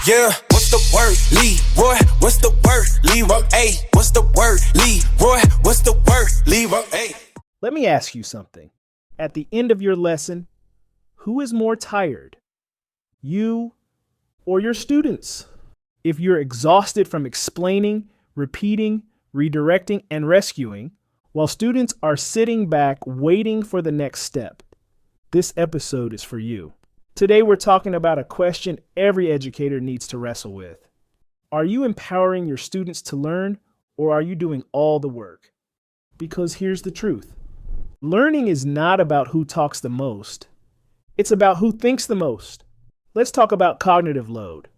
Yeah, what's the word? Leroy, what's the word? Leroy, hey, what's the word? Leroy, what's the word? Leroy, hey. Let me ask you something. At the end of your lesson, who is more tired? You or your students? If you're exhausted from explaining, repeating, redirecting, and rescuing, while students are sitting back waiting for the next step, this episode is for you. Today we're talking about a question every educator needs to wrestle with. Are you empowering your students to learn, or are you doing all the work? Because here's the truth. Learning is not about who talks the most. It's about who thinks the most. Let's talk about cognitive load.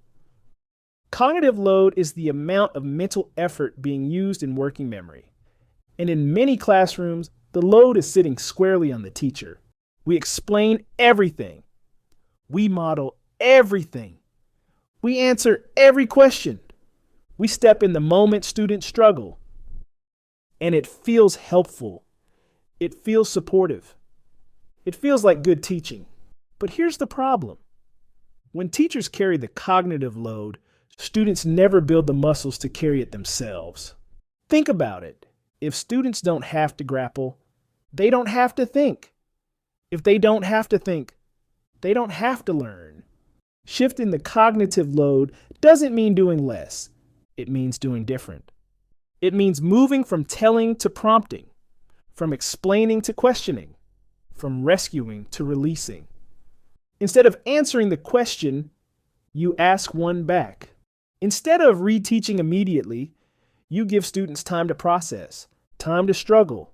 Cognitive load is the amount of mental effort being used in working memory. And in many classrooms, the load is sitting squarely on the teacher. We explain everything. We model everything. We answer every question. We step in the moment students struggle. And it feels helpful. It feels supportive. It feels like good teaching. But here's the problem. When teachers carry the cognitive load, students never build the muscles to carry it themselves. Think about it. If students don't have to grapple, they don't have to think. If they don't have to think, they don't have to learn. Shifting the cognitive load doesn't mean doing less. It means doing different. It means moving from telling to prompting, from explaining to questioning, from rescuing to releasing. Instead of answering the question, you ask one back. Instead of reteaching immediately, you give students time to process, time to struggle,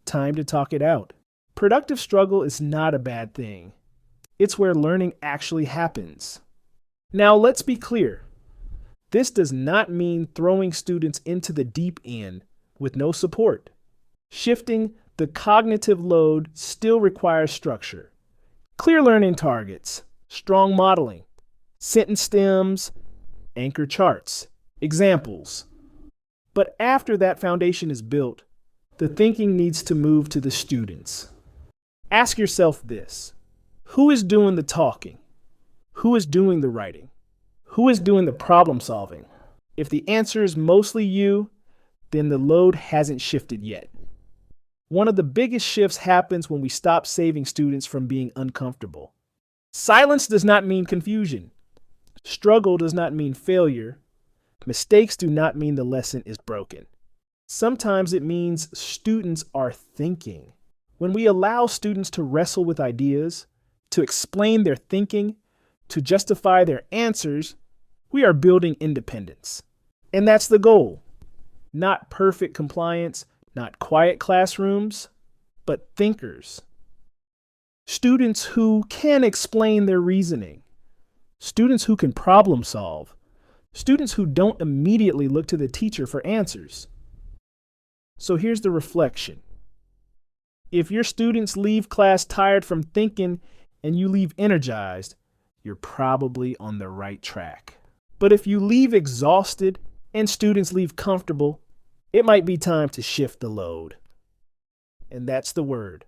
time to talk it out. Productive struggle is not a bad thing. It's where learning actually happens. Now, let's be clear. This does not mean throwing students into the deep end with no support. Shifting the cognitive load still requires structure. Clear learning targets, strong modeling, sentence stems, anchor charts, examples. But after that foundation is built, the thinking needs to move to the students. Ask yourself this. Who is doing the talking? Who is doing the writing? Who is doing the problem solving? If the answer is mostly you, then the load hasn't shifted yet. One of the biggest shifts happens when we stop saving students from being uncomfortable. Silence does not mean confusion. Struggle does not mean failure. Mistakes do not mean the lesson is broken. Sometimes it means students are thinking. When we allow students to wrestle with ideas, to explain their thinking, to justify their answers, we are building independence. And that's the goal. Not perfect compliance, not quiet classrooms, but thinkers. Students who can explain their reasoning. Students who can problem solve. Students who don't immediately look to the teacher for answers. So here's the reflection. If your students leave class tired from thinking and you leave energized, you're probably on the right track. But if you leave exhausted and students leave comfortable, it might be time to shift the load. And that's the word.